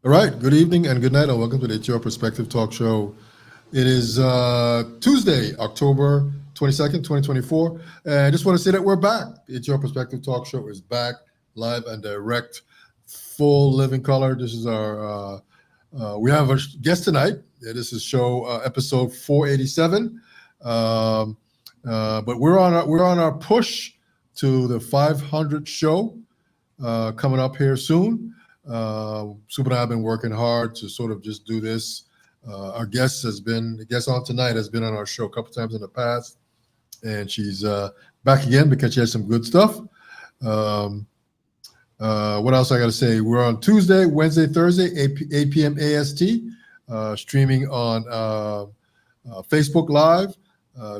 All right. Good evening and good night, and welcome to the It's Your Perspective Talk Show. It is Tuesday, October 22nd, 2024. And I just want to say that we're back. It's Your Perspective Talk Show is back, live and direct, full living color. This is we have a guest tonight. This is show episode 487. Um, but we're on our push to the 500 show coming up here soon. Super and I have been working hard to sort of just do this. The guest on tonight has been on our show a couple times in the past, and she's back again because she has some good stuff. Um, what else I got to say? We're on Tuesday, Wednesday, Thursday, 8 p.m. AST, streaming on Facebook Live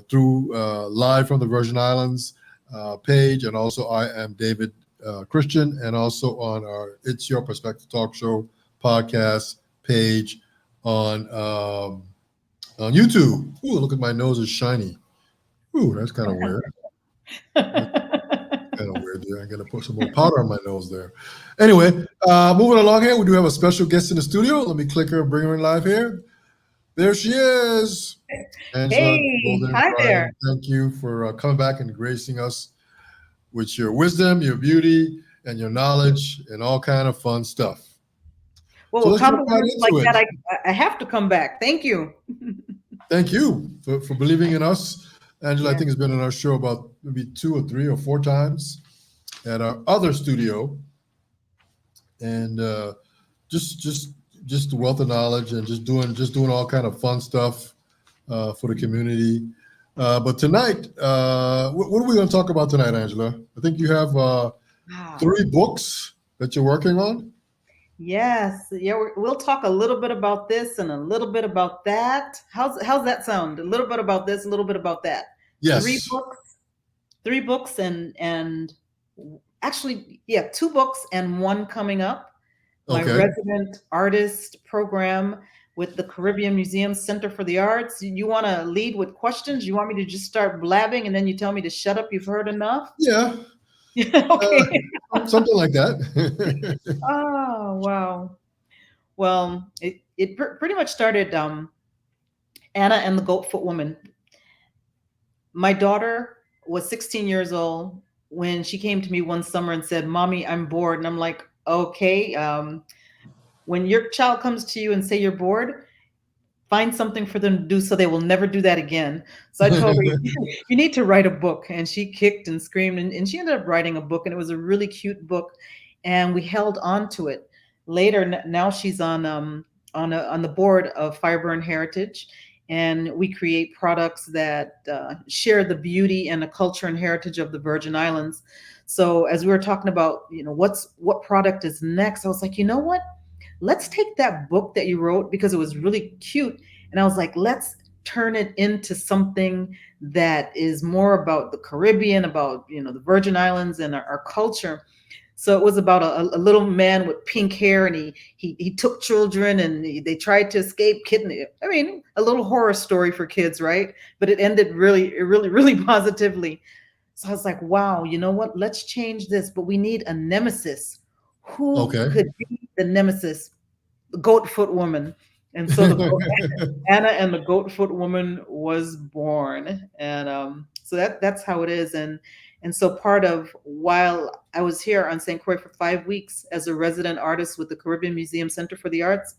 through Live from the Virgin Islands page, and also I am David Christian, and also on our It's Your Perspective Talk Show podcast page on YouTube. Ooh, look at my nose is shiny. Ooh, that's kind of weird. Kind of weird. Yeah, I'm gonna put some more powder on my nose there. Anyway, moving along here, we do have a special guest in the studio. Let me click her and bring her in live here. There she is, Angela Hey, Golden hi there. Bryan. Thank you for coming back and gracing us with your wisdom, your beauty, and your knowledge, and all kind of fun stuff. Well, So with let's jump right compliments like into that, it. I have to come back. Thank you. Thank you for believing in us. Angela, I Yeah. think, has been on our show about maybe two or three or four times at our other studio, and just just just the wealth of knowledge and just doing all kind of fun stuff for the community. But tonight, what are we going to talk about tonight, Angela? I think you have Wow. three books that you're working on. Yes. Yeah. We'll talk a little bit about this and a little bit about that. How's that sound? A little bit about this, a little bit about that. Three Yes. books, three books, and actually, yeah, two books and one coming up. My Okay. resident artist program with the Caribbean Museum Center for the Arts. You want to lead with questions? You want me to just start blabbing and then you tell me to shut up? You've heard enough? Yeah. Okay. Something like that. Oh, wow. Well, it pretty much started Anna and the Goatfoot Woman. My daughter was 16 years old when she came to me one summer and said, "Mommy, I'm bored." And I'm like, "Okay, when your child comes to you and say you're bored, find something for them to do so they will never do that again." So I told her, "You need to write a book." And she kicked and screamed, and she ended up writing a book, and it was a really cute book, and we held on to it. Later, now she's on the board of Fireburn Heritage, and we create products that share the beauty and the culture and heritage of the Virgin Islands. So as we were talking about, what product is next, I was like, you know what? Let's take that book that you wrote because it was really cute. And I was like, let's turn it into something that is more about the Caribbean, about, the Virgin Islands and our culture. So it was about a little man with pink hair, and he took children, and they tried to escape kidnapping. I mean, a little horror story for kids, right? But it ended really, really positively. So I was like, wow, you know what? Let's change this, but we need a nemesis. Who Okay. could be the nemesis? The Goatfoot Woman. And so Anna and the Goatfoot Woman was born, and so that's how it is. And so part of while I was here on St. Croix for 5 weeks as a resident artist with the Caribbean Museum Center for the Arts,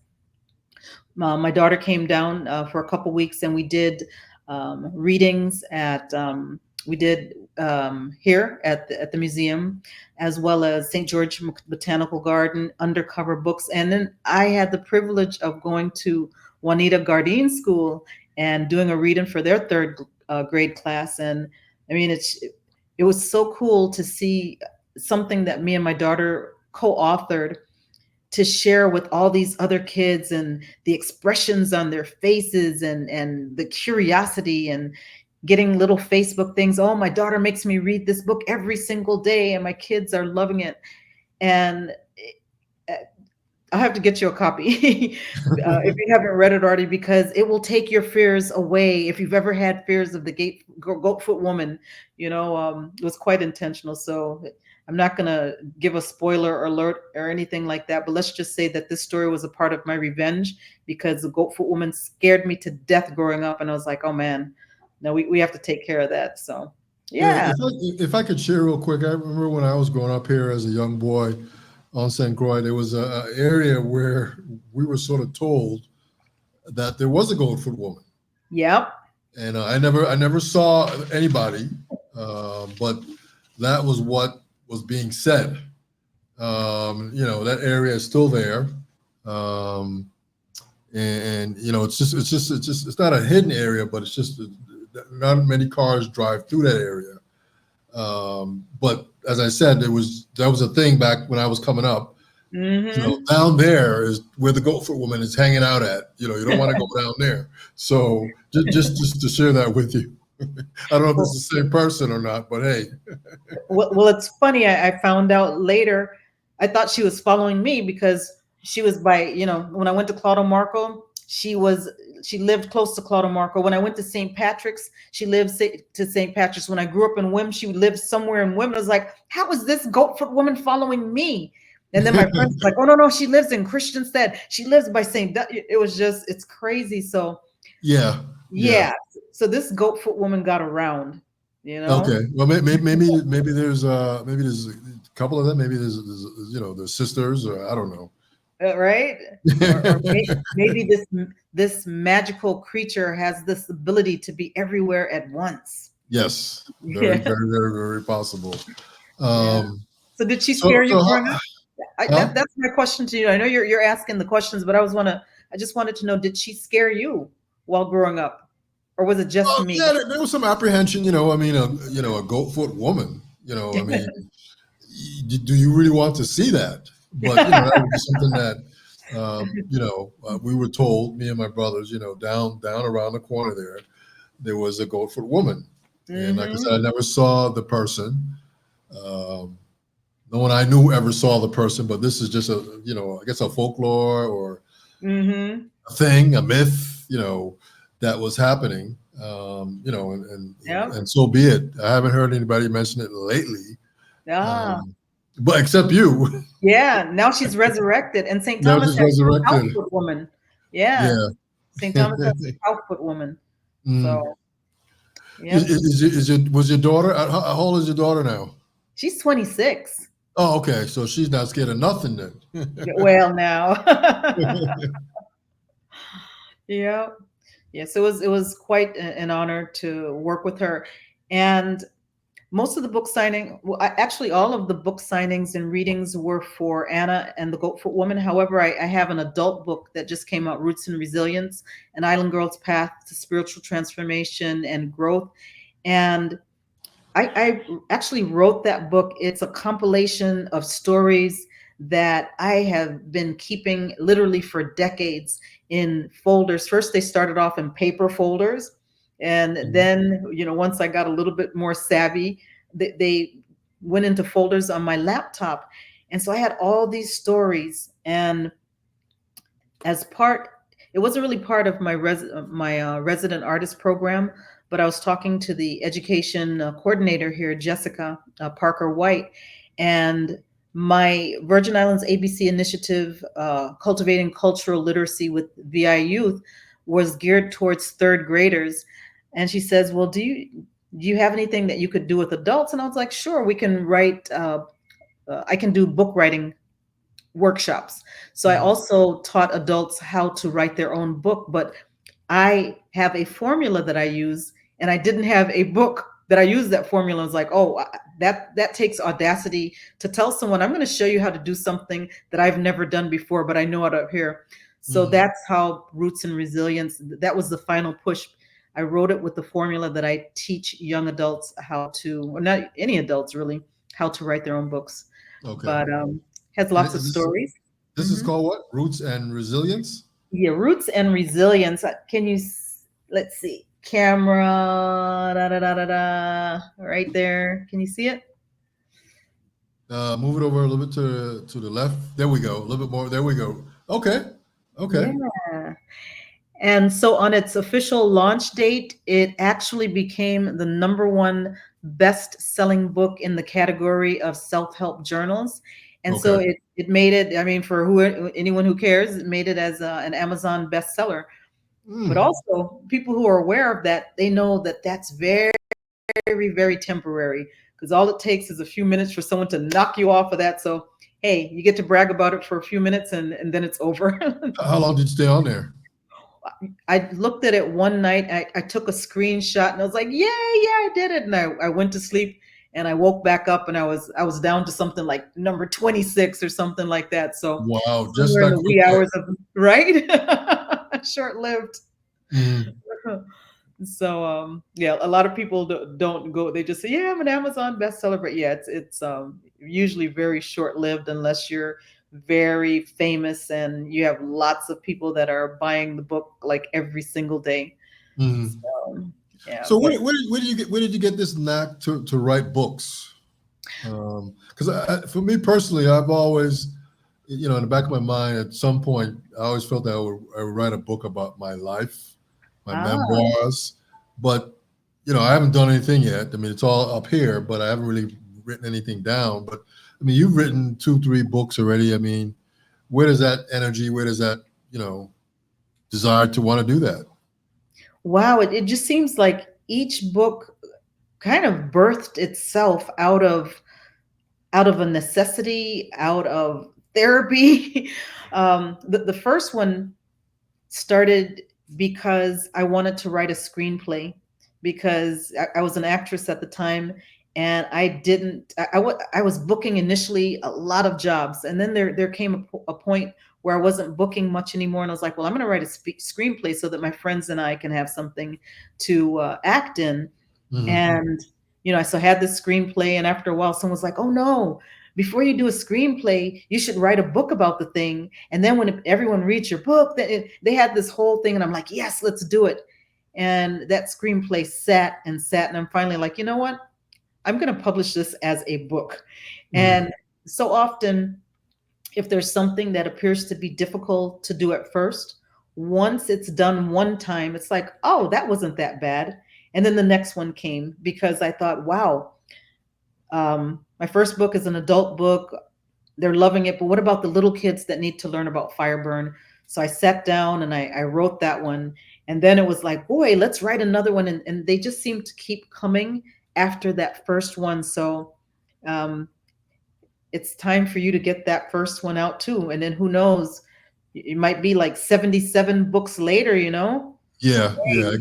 my daughter came down for a couple weeks, and we did readings at we did here at the museum, as well as St. George Botanical Garden, undercover books, and then I had the privilege of going to Juanita Gardine School and doing a reading for their third grade class. And I mean, it was so cool to see something that me and my daughter co-authored, to share with all these other kids, and the expressions on their faces, and the curiosity, and getting little Facebook things. Oh, my daughter makes me read this book every single day and my kids are loving it. And uh, I'll have to get you a copy if you haven't read it already, because it will take your fears away. If you've ever had fears of the goatfoot woman, it was quite intentional. So I'm not going to give a spoiler alert or anything like that, but let's just say that this story was a part of my revenge because the goatfoot woman scared me to death growing up. And I was like, oh man, no, we have to take care of that. So, Yeah, yeah. if I could share real quick, I remember when I was growing up here as a young boy on St. Croix, there was a area where we were sort of told that there was a Goldfoot woman, Yep. and I never saw anybody, but that was what was being said. That area is still there, um, and it's not a hidden area, but it's just not many cars drive through that area. But as I said, that was a thing back when I was coming up. Mm-hmm. Down there is where the Goatfoot woman is hanging out at. You don't want to go down there. So just to share that with you. I don't know if it's the same person or not, but hey. Well, it's funny. I found out later. I thought she was following me because she was by, when I went to Claudio Marco, she lived close to Claudio Marco. When I went to St. Patrick's, she lived to St. Patrick's. When I grew up in Wim, she lived somewhere in Wim. I was like, how is this Goatfoot woman following me? And then my friends were like, oh, no, she lives in Christiansted. She lives by it was just, it's crazy. So Yeah. So this Goatfoot woman got around, Okay. Well, maybe there's a couple of them. Maybe there's sisters, or I don't know. Right? Or maybe this magical creature has this ability to be everywhere at once. Yes, very, very, very, very possible. Yeah. So did she scare you growing up? Huh? That's my question to you. I know you're asking the questions, but I just wanted to know, did she scare you while growing up, or was it just me? Yeah, there was some apprehension. I mean, a Goatfoot woman. I mean, do you really want to see that? But that would be something that we were told, me and my brothers, down around the corner there was a Goatfoot woman, and like I said, I never saw the person. No one I knew ever saw the person, but this is just I guess a folklore or a thing, a myth, that was happening, and so be it. I haven't heard anybody mention it lately, but except you. Yeah, now she's resurrected, and St. Now Thomas she's has a resurrected. Proudfoot woman. Yeah, St. Thomas has a Proudfoot woman. So, yeah, was your daughter? How old is your daughter now? she's 26. Oh, okay. So she's not scared of nothing then. Well, now, yeah. Yes, it was quite an honor to work with her, and most of the book signing, well, actually all of the book signings and readings were for Anna and the Goatfoot Woman. However, I have an adult book that just came out, Roots and Resilience, An Island Girl's Path to Spiritual Transformation and Growth. And I actually wrote that book. It's a compilation of stories that I have been keeping literally for decades in folders. First, they started off in paper folders. And then, once I got a little bit more savvy, they went into folders on my laptop. And so I had all these stories. And it wasn't really part of my resident artist program, but I was talking to the education coordinator here, Jessica Parker White, and my Virgin Islands ABC initiative, Cultivating Cultural Literacy with VI Youth, was geared towards third graders. And she says, well, do you have anything that you could do with adults? And I was like, sure, we can write, I can do book writing workshops. So I also taught adults how to write their own book, but I have a formula that I use, and I didn't have a book that I use that formula. I was like, oh, that takes audacity to tell someone, I'm going to show you how to do something that I've never done before, but I know it up here. So that's how Roots and Resilience, that was the final push. I wrote it with the formula that I teach young adults how to, or not any adults really, how to write their own books. Okay. But has lots of stories. This is called what? Roots and Resilience? Yeah, Roots and Resilience. Let's see. Camera, right there. Can you see it? Move it over a little bit to the left. There we go. A little bit more. There we go. Okay. Yeah. And so on its official launch date, it actually became the #1 best-selling book in the category of self-help journals. And so Okay. it made it, I mean, for who anyone who cares, it made it as an Amazon bestseller. But Mm. also, people who are aware of that, they know that that's very, very temporary, because all it takes is a few minutes for someone to knock you off of that. So, hey, you get to brag about it for a few minutes, and then it's over. How long did you stay on there? I looked at it one night. I took a screenshot and I was like, yeah, I did it. And I went to sleep and I woke back up and I was down to something like number 26 or something like that. So Wow, just somewhere in that the wee quick. hours of, right? Short lived. Mm. So yeah, a lot of people don't go. They just say, yeah, I'm an Amazon bestseller, but yeah, it's usually very short lived unless you're very famous and you have lots of people that are buying the book like every single day. Mm. So yeah, So but where did you get this knack to write books? Because for me personally, I've always, in the back of my mind, at some point, I always felt that I would write a book about my life, my ah, memoirs. But I haven't done anything yet. I mean, it's all up here, but I haven't really written anything down. But I mean, you've written 2, 3 books already. I mean, where does that energy, where does that, desire to want to do that? wow, it just seems like each book kind of birthed itself out of a necessity, out of therapy. The first one started because I wanted to write a screenplay, because I was an actress at the time, and I didn't I was booking initially a lot of jobs, and then there came a point where I wasn't booking much anymore, and I was like, well, I'm going to write a screenplay so that my friends and I can have something to act in. Hmm. And, I so had this screenplay, and after a while, someone was like, oh no, before you do a screenplay, you should write a book about the thing. And then when everyone reads your book, they had this whole thing, and I'm like, yes, let's do it. And that screenplay sat and sat, and I'm finally like, you know what? I'm going to publish this as a book. Hmm. And so often, if there's something that appears to be difficult to do at first, once it's done one time, it's like, oh, that wasn't that bad. And then the next one came because I thought, wow, my first book is an adult book. They're loving it. But what about the little kids that need to learn about fire burn? So I sat down and I wrote that one. And then it was like, boy, let's write another one. And they just seem to keep coming after that first one. So um, it's time for you to get that first one out too. And then who knows, it might be like 77 books later, Yeah, yeah. I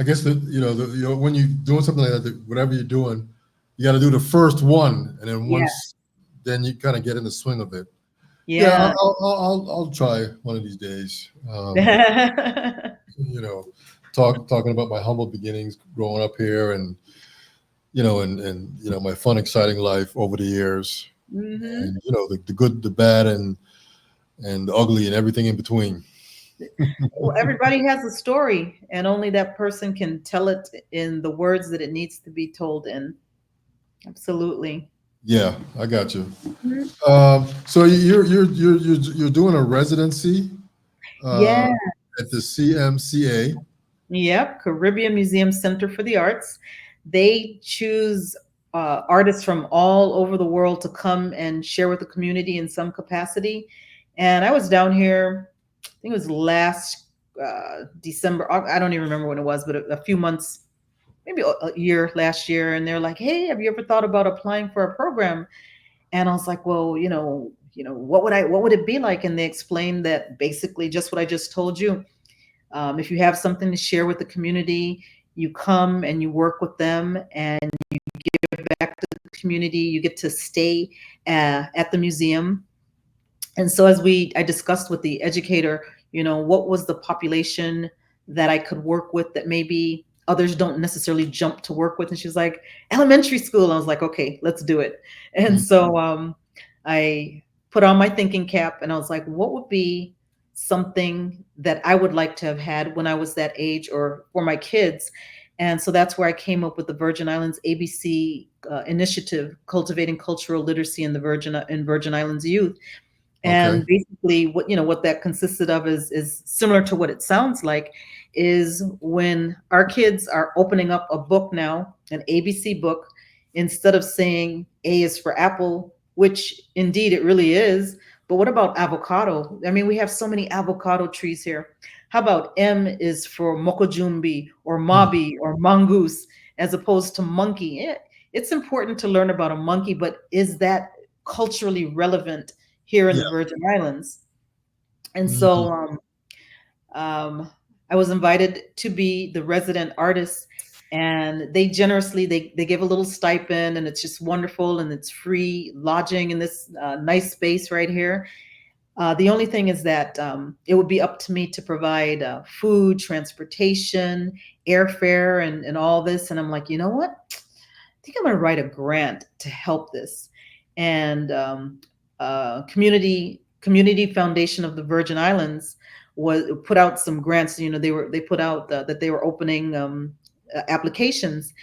guess that when you're doing something like that, whatever you're doing, you got to do the first one, and then Yeah. then you kind of get in the swing of it. Yeah, Yeah. I'll try one of these days. You know, talking about my humble beginnings growing up here, and my fun, exciting life over the years, Hmm. and the good, the bad, and the ugly, and everything in between. Well, everybody has a story, and only that person can tell it in the words that it needs to be told in. Absolutely. Yeah, I got you. Mhm. So you're doing a residency uh, Yeah. at the CMCA. Yep. Caribbean Museum Center for the Arts. They choose artists from all over the world to come and share with the community in some capacity. And I was down here, I think it was last December. I don't even remember when it was, but a few months, maybe a year last year. And they're like, hey, have you ever thought about applying for a program? And I was like, well, what would it be like? And they explained that basically just what I just told you. If you have something to share with the community, you come and you work with them and give back to the community. You get to stay at the museum. And so I discussed with the educator, what was the population that I could work with that maybe others don't necessarily jump to work with. And she was like, elementary school. I was like, okay, let's do it. And Mm. so I put on my thinking cap and I was like, what would be something that I would like to have had when I was that age or for my kids? And so that's where I came up with the Virgin Islands ABC initiative, cultivating cultural literacy in the Virgin Islands youth. Okay. And basically what that consisted of is similar to what it sounds like, is when our kids are opening up a book now, an ABC book, instead of saying A is for apple, which indeed it really is. But what about avocado? I mean, we have so many avocado trees here. How about M is for mokojumbi or Mm. mabi or mongoose as opposed to monkey? It's important to learn about a monkey, but is that culturally relevant here in Yeah. the Virgin Islands? And Mhm. so um, I was invited to be the resident artist, and they generously they give a little stipend, and it's just wonderful, and it's free lodging in this nice space right here. The only thing is that it would be up to me to provide food, transportation, airfare, and all this. And I'm like, you know what? I think I'm going to write a grant to help this. And Community Foundation of the Virgin Islands was put out some grants. You know, they put out that they were opening applications,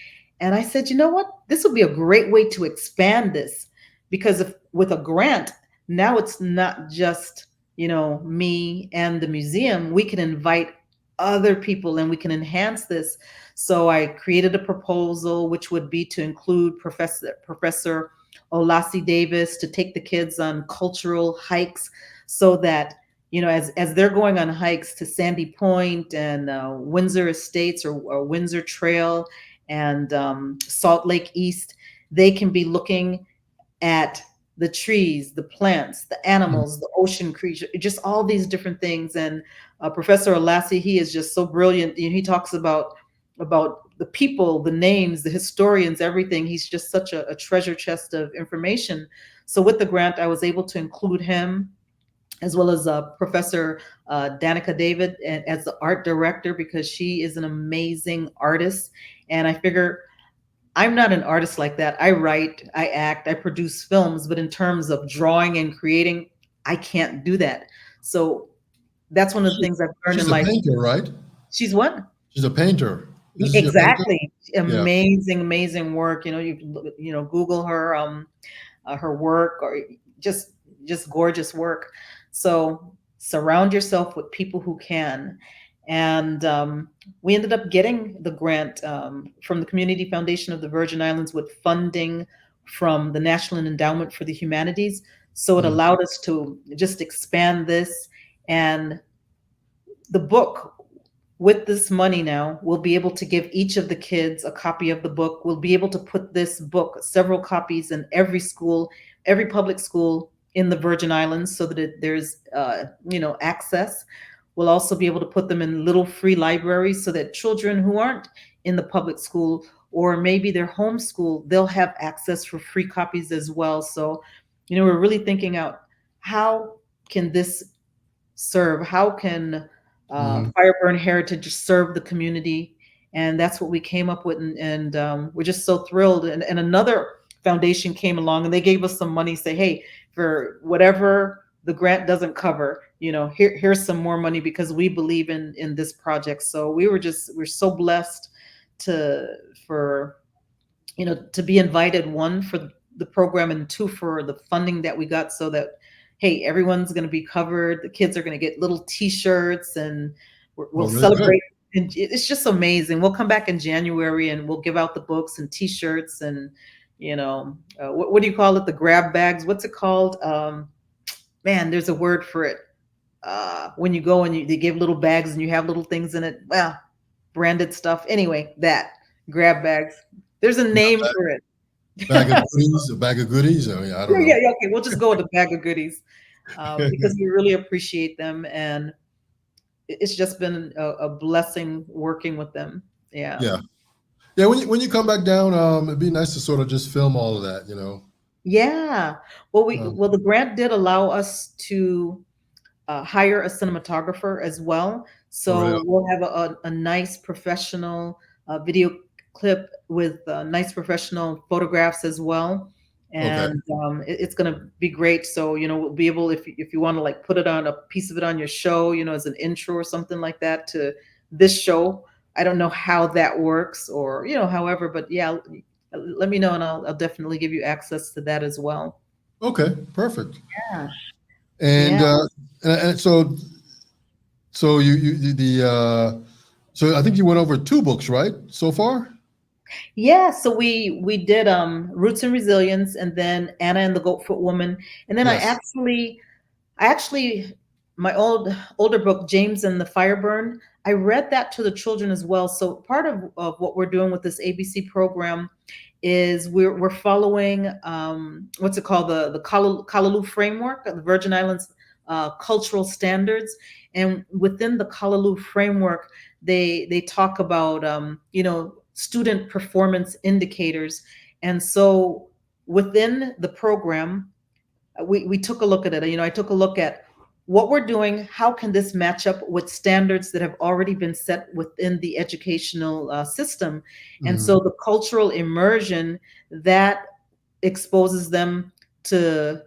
and I said, you know what, this would be a great way to expand this, because if with a grant, now it's not just, you know, me and the museum. We can invite other people and we can enhance this. So I created a proposal, which would be to include Professor Olasi Davis to take the kids on cultural hikes, so that, you know, as they're going on hikes to Sandy Point and Windsor Estates, or Windsor Trail, and Salt Lake East, they can be looking at the trees, the plants, the Mm. animals, the ocean creature, just all these different things. And Professor Alassi, he is just so brilliant. You know, he talks about the people, the names, the historians, everything. He's just such a treasure chest of information. So with the grant, I was able to include him, as well as Professor Danica David as the art director, because she is an amazing artist. And I figure I'm not an artist like that. I write, I act, I produce films, but in terms of drawing and creating, I can't do that. So that's one of the She, things I've learned in she's a life. painter, right? She's what? She's a painter. Isn't she a painter? Exactly. Yeah. Amazing, amazing work. You know, you know, Google her work, or just gorgeous work. So surround yourself with people who can. And we ended up getting the grant from the Community Foundation of the Virgin Islands, with funding from the National Endowment for the Humanities. So it Mm. allowed us to just expand this. And the book, with this money now, we'll be able to give each of the kids a copy of the book. We'll be able to put this book, several copies, in every school, every public school in the Virgin Islands, so that there's, you know, access. We'll also be able to put them in little free libraries, so that children who aren't in the public school, or maybe they're homeschooled, they'll have access for free copies as well. So, you know, we're really thinking out, how can this serve? How can Mhm. Fireburn Heritage serve the community? And that's what we came up with. And we're just so thrilled. And another foundation came along, and they gave us some money, say, hey, for whatever the grant doesn't cover, you know, here's some more money, because we believe in this project. So we're so blessed to for you know, to be invited, one, for the program, and two, for the funding that we got, so that, hey, everyone's going to be covered. The kids are going to get little T-shirts, and we'll Oh, really good. celebrate. And it's just amazing. We'll come back in January, and we'll give out the books and T-shirts, and, you know, what do you call it? The grab bags. What's it called? Man, there's a word for it. When you go and they give little bags and you have little things in it. Well, branded stuff. Anyway, that grab bags. There's a name for it. Bag of goodies, a bag of goodies. I mean, I don't Yeah, know. yeah, yeah. Okay, we'll just go with a bag of goodies, because we really appreciate them, and it's just been a blessing working with them. Yeah, Yeah. Yeah, when you come back down, it'd be nice to sort of just film all of that, you know. yeah. Well, Um, the grant did allow us to hire a cinematographer as well. oh, really? So we'll have a nice professional video clip with nice professional photographs as well. Okay. And it's going to be great. So, you know, we'll be able, if you want to like put it on a piece of it on your show, you know, as an intro or something like that to this show. I don't know how that works, or, you know, however, but yeah, let me know, and I'll definitely give you access to that as well. Okay. Perfect. Yeah. And Yeah. and so you the so I think you went over two books, right? So far? Yeah, so we did Roots and Resilience, and then Anna and the Goatfoot Woman, and then Yes. I actually my older book, James and the Fireburn, I read that to the children as well. So part of what we're doing with this ABC program is we're following what's it called, the Callaloo framework, the Virgin Islands cultural standards, and within the Callaloo framework, they talk about student performance indicators, and so within the program we took a look at it. I took a look at what we're doing. How can this match up with standards that have already been set within the educational system? And Hmm. so the cultural immersion that exposes them to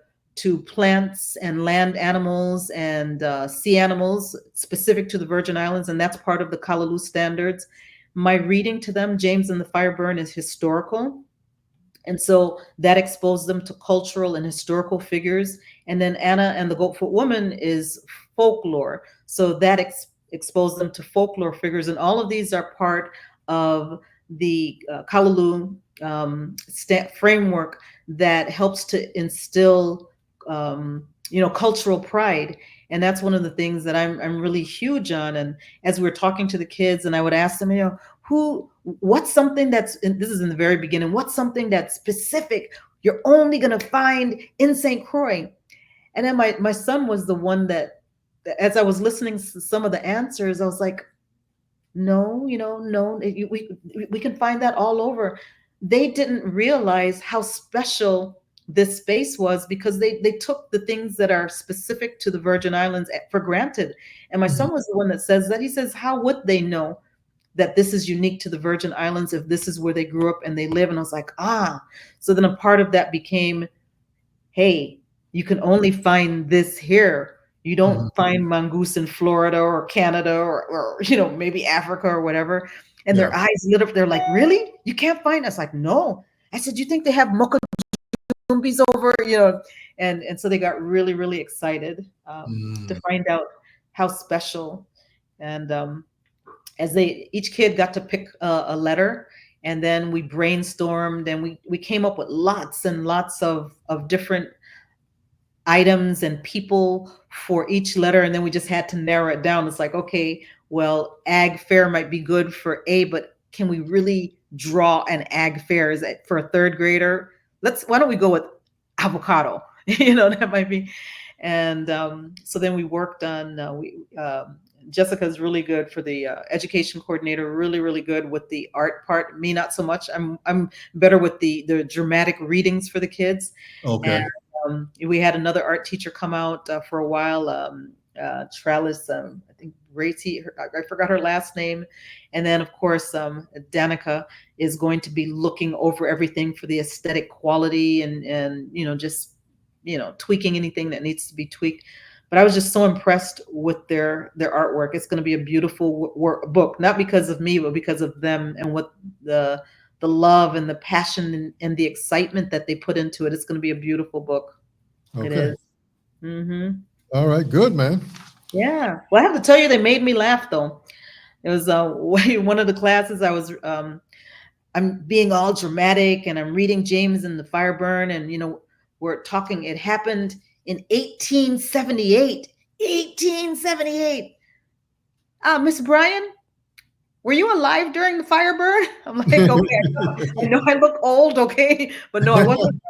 plants and land animals and sea animals specific to the Virgin Islands, and that's part of the Callaloo standards. My reading to them, James and the Fireburn, is historical, and so that exposed them to cultural and historical figures. And then Anna and the Goatfoot Woman is folklore. So that exposed them to folklore figures. And all of these are part of the Callaloo framework that helps to instill, cultural pride. And that's one of the things that I'm really huge on. And as we were talking to the kids, and I would ask them, what's something that's, and this is in the very beginning, what's something that's specific you're only going to find in St. Croix? And then my son was the one that, as I was listening to some of the answers, I was like, no, no, we can find that all over. They didn't realize how special this space was because they took the things that are specific to the Virgin Islands for granted. And my son was the one that says that. He says, how would they know that this is unique to the Virgin Islands if this is where they grew up and they live? And I was like, so then a part of that became, hey, you can only find this here. You don't Hmm. find mongoose in Florida or Canada or maybe Africa or whatever. And Yeah. their eyes lit up. They're like, really? You can't find us? Like, no. I said, you think they have mokajumbis over? And so they got really, really excited to Mm. find out how special. And as they each kid got to pick a letter, and then we brainstormed, and we came up with lots and lots of different items and people for each letter, and then we just had to narrow it down. It's like, okay, well, ag fair might be good for A, but can we really draw an ag fair? Is that for a third grader? Why don't we go with avocado? That might be. And so then we worked on we Jessica's really good for the education coordinator, really, really good with the art part. Me, not so much. I'm better with the dramatic readings for the kids. And Okay. we had another art teacher come out for a while, Trellis, I think Racy, I forgot her last name. And then, of course, Danica is going to be looking over everything for the aesthetic quality and just, tweaking anything that needs to be tweaked. But I was just so impressed with their artwork. It's going to be a beautiful book, not because of me, but because of them and what the love and the passion and the excitement that they put into it. It's going to be a beautiful book. It Okay. is. Hmm. All right. Good, man. Yeah. Well, I have to tell you, they made me laugh though. It was one of the classes I was. I'm being all dramatic, and I'm reading James and the Fireburn, and we're talking. It happened in 1878. 1878. Miss Bryan, were you alive during the Firebird? I'm like, okay, I know I look old, okay, but no, I wasn't.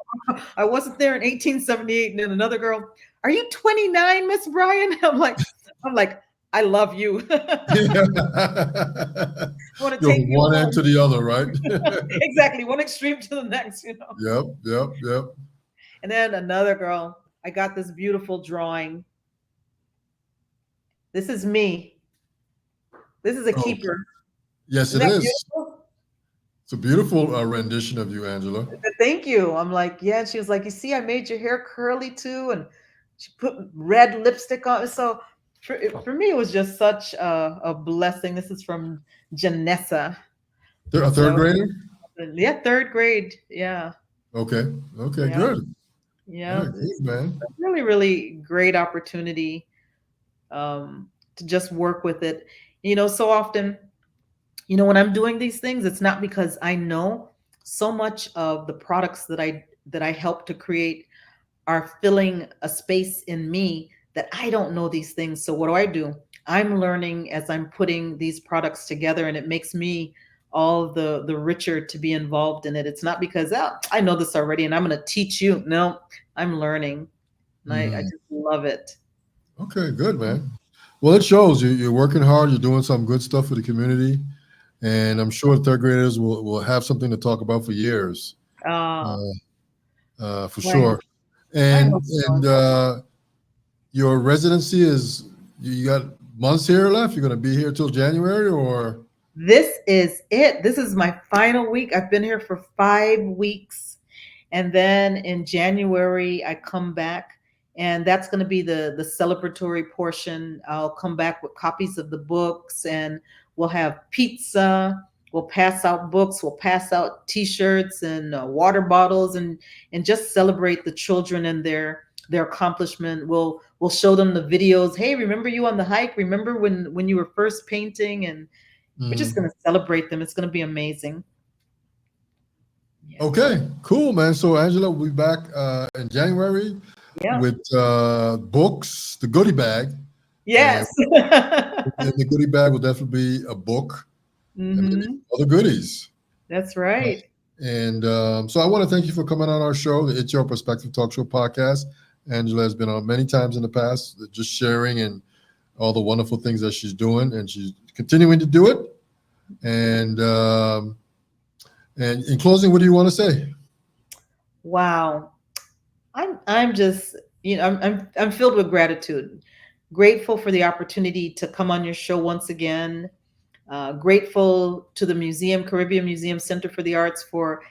I wasn't there in 1878. And then another girl, are you 29, Miss Bryan? I'm like, I love you. I want to You're take from you one end home. to the other, right? Exactly, one extreme to the next. Yep, yep, yep. And then another girl, I got this beautiful drawing. This is me. This is a Oh, keeper. yes, Isn't it that is. beautiful? It's a beautiful rendition of you, Angela. Thank you. I'm like, yeah. And she was like, you see, I made your hair curly too. And she put red lipstick on. So for me, it was just such a blessing. This is from Janessa. A third So grader? yeah, third grade. Yeah. Okay, okay, Yeah. good. Yeah, Yeah. good, It's man. a really, really great opportunity to just work with it. So often when I'm doing these things, it's not because I know so much of the products that I help to create are filling a space in me that I don't know these things. So what do I do? I'm learning as I'm putting these products together, and it makes me all the richer to be involved in it. It's not because, oh, I know this already and I'm going to teach you. No, I'm learning, and I Mm. just love it. Okay, good, man. Well, it shows you're working hard. You're doing some good stuff for the community, and I'm sure the third graders will have something to talk about for years, Uh, uh, for I hope, sure. I And hope so. your residency is you got months here left. You're going to be here till January, or This is it. This is my final week. I've been here for 5 weeks. And then in January, I come back, and that's going to be the celebratory portion. I'll come back with copies of the books, and we'll have pizza. We'll pass out books. We'll pass out T-shirts and water bottles, and just celebrate the children and their accomplishment. We'll show them the videos. Hey, remember you on the hike? Remember when you were first painting? And we're just Mhm. going to celebrate them. It's going to be amazing. Yeah. Okay, cool, man. So Angela will be back in January Yeah. with books, the goodie bag, and Yes. in the goodie bag will definitely be a book and maybe Hmm. other goodies. That's Uh, right. And so I want to thank you for coming on our show, the It's Your Perspective Talk Show podcast. Angela has been on many times in the past, just sharing and all the wonderful things that she's doing, and she's continuing to do it. And in closing, what do you want to say? Wow. I'm just, I'm filled with gratitude. Grateful for the opportunity to come on your show once again. Grateful to the museum, Caribbean Museum Center for the Arts, for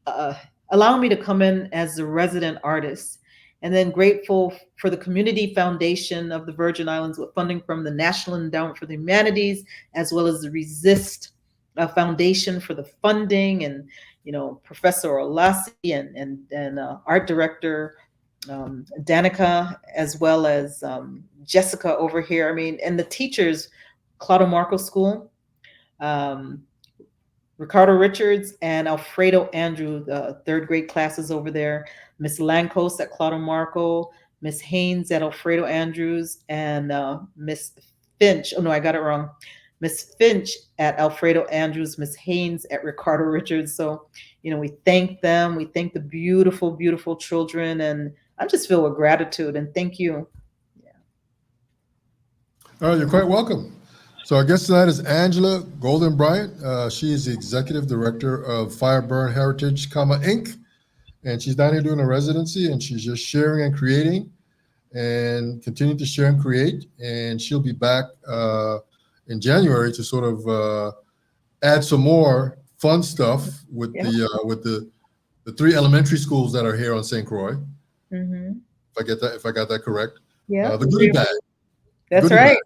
uh, allowing me to come in as a resident artist. And then grateful for the Community Foundation of the Virgin Islands with funding from the National Endowment for the Humanities, as well as the Resist Foundation for the funding, and Professor Olasi and art director Danica, as well as Jessica over here. I mean, and the teachers, Claudio Marco School, um, Ricardo Richards and Alfredo Andrew, the third grade classes over there, Miss Lankos at Claudio Marco, Miss Haynes at Alfredo Andrews, and Miss Finch. Oh no, I got it wrong. Miss Finch at Alfredo Andrews, Miss Haynes at Ricardo Richards. So, we thank them. We thank the beautiful, beautiful children, and I'm just filled with gratitude and thank you. Yeah. All right, you're quite welcome. So our guest tonight is Angela Golden Bryant. She is the executive director of Fireburn Heritage, Inc. And she's down here doing a residency, and she's just sharing and creating and continuing to share and create. And she'll be back in January to sort of add some more fun stuff with Yeah. the three elementary schools that are here on St. Croix. Mm-hmm. If I got that correct. Yeah. The goodie bag, That's goodie bag. right.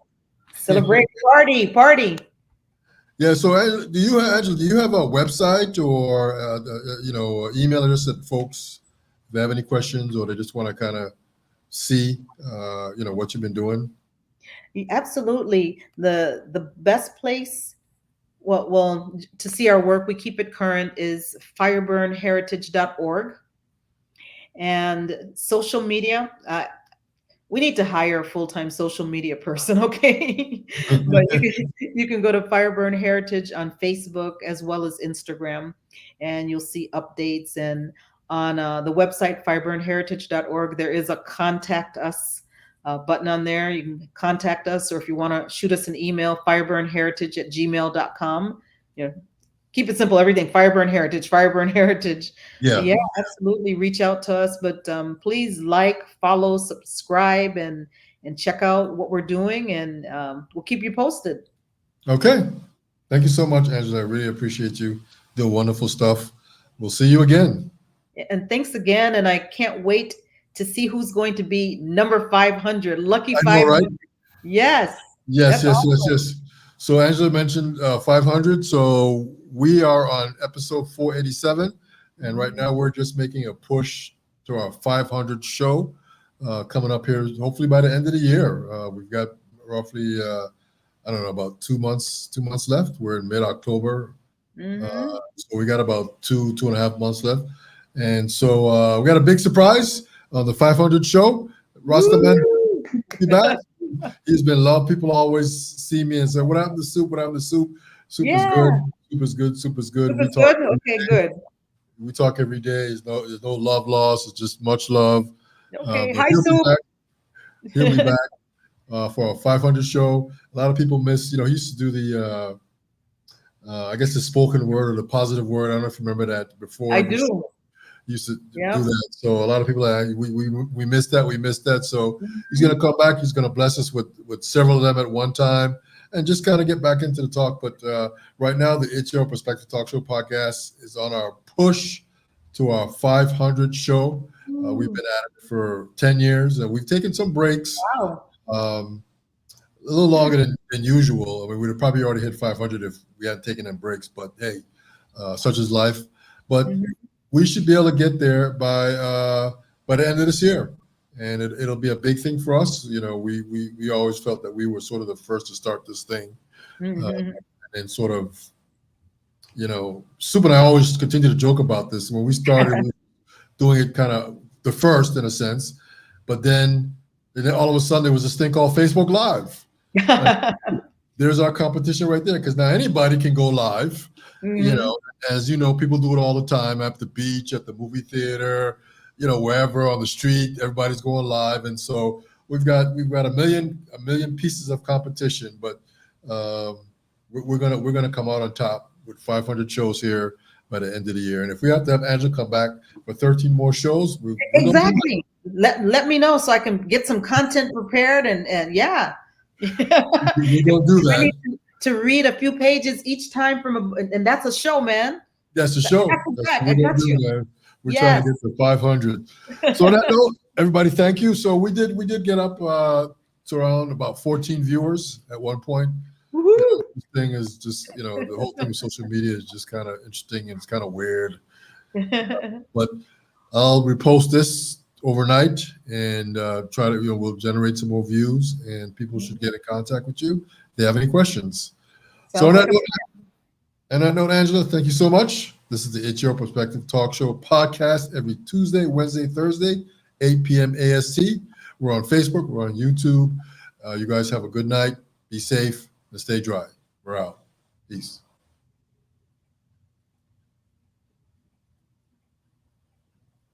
Celebrate, party, party. Yeah. So, Angela, do you have a website or email address that folks, if they have any questions or they just want to kind of see, what you've been doing? Absolutely. The best place, well, to see our work, we keep it current, is fireburnheritage.org. And social media, we need to hire a full-time social media person, okay? But you can go to Fireburn Heritage on Facebook as well as Instagram, and you'll see updates. And on the website fireburnheritage.org, there is a contact us button on there. You can contact us, or if you want to shoot us an email, fireburnheritage@gmail.com. You know, keep it simple. Everything Fireburn Heritage, Fireburn Heritage. But Yeah. yeah, absolutely, reach out to us. But please like, follow, subscribe, and check out what we're doing, and we'll keep you posted. Okay. Thank you so much, Angela. I really appreciate you doing wonderful stuff. We'll see you again. And thanks again. And I can't wait to see who's going to be number 500, lucky I know, right? 500. Yes, Yes, that's yes, yes, awesome. yes. So Angela mentioned 500. So we are on episode 487. And right now we're just making a push to our 500 show coming up here, hopefully by the end of the year. We've got roughly I don't know, about 2 months left. We're in mid-October. Hmm. So we got about 2.5 months left. And so we got a big surprise on the 500 show. Rastaman Woo! will be back. He's been loved. People always see me and say, "What happened to Soup? What happened to Soup? Soup is good. Yeah. Soup is good. Soup is good." Soup is good. Okay, good. We talk every day. There's no love lost. It's just much love. Okay. But Hi, he'll be Soup. back. He'll be back for a 500 show. A lot of people miss. He used to do the I guess the spoken word or the positive word. I don't know if you remember that before. I Every show. do. Used to do Yep. that. So a lot of people we missed that. We missed that. So he's Mhm. going to come back. He's going to bless us with several of them at one time and just kind of get back into the talk. But right now, the It's Your Perspective Talk Show podcast is on our push to our 500 show. We've been at it for 10 years. We've taken some breaks, Wow. a little longer than usual. I mean, we'd have probably already hit 500 if we hadn't taken them breaks. But hey, such is life. But Mhm. we should be able to get there by the end of this year, and it'll be a big thing for us. We always felt that we were sort of the first to start this thing, uh, Mhm. and sort of Soup and I always continue to joke about this. When we started, we were doing it kind of the first in a sense, but then all of a sudden there was this thing called Facebook Live. And there's our competition right there because now anybody can go live. You Mhm. know, as you know, people do it all the time at the beach, at the movie theater, wherever on the street, everybody's going live, and so we've got a million pieces of competition, but um, we're gonna come out on top with 500 shows here by the end of the year, and if we have to have Angela come back for 13 more shows, we're gonna do Exactly. Let me know so I can get some content prepared and yeah. that. We're gonna do I need that. to read a few pages each time and that's a show, man. That's the Back show. to That's back. what I we're gonna got do, you. man. We're trying to Yes. get to 500. So on that note, everybody, thank you. So we did get up to around about 14 viewers at one point. Woohoo. This thing is just the whole thing with social media is just kind of interesting and it's kind of weird. But I'll repost this overnight and try to we'll generate some more views and people should get in contact with you if they have any questions. So Sounds like a on that note, Angela, thank you so much. This is the It's Your Perspective Talk Show podcast every Tuesday, Wednesday, Thursday, 8 p.m. AST. We're on Facebook. We're on YouTube. You guys have a good night. Be safe and stay dry. We're out. Peace.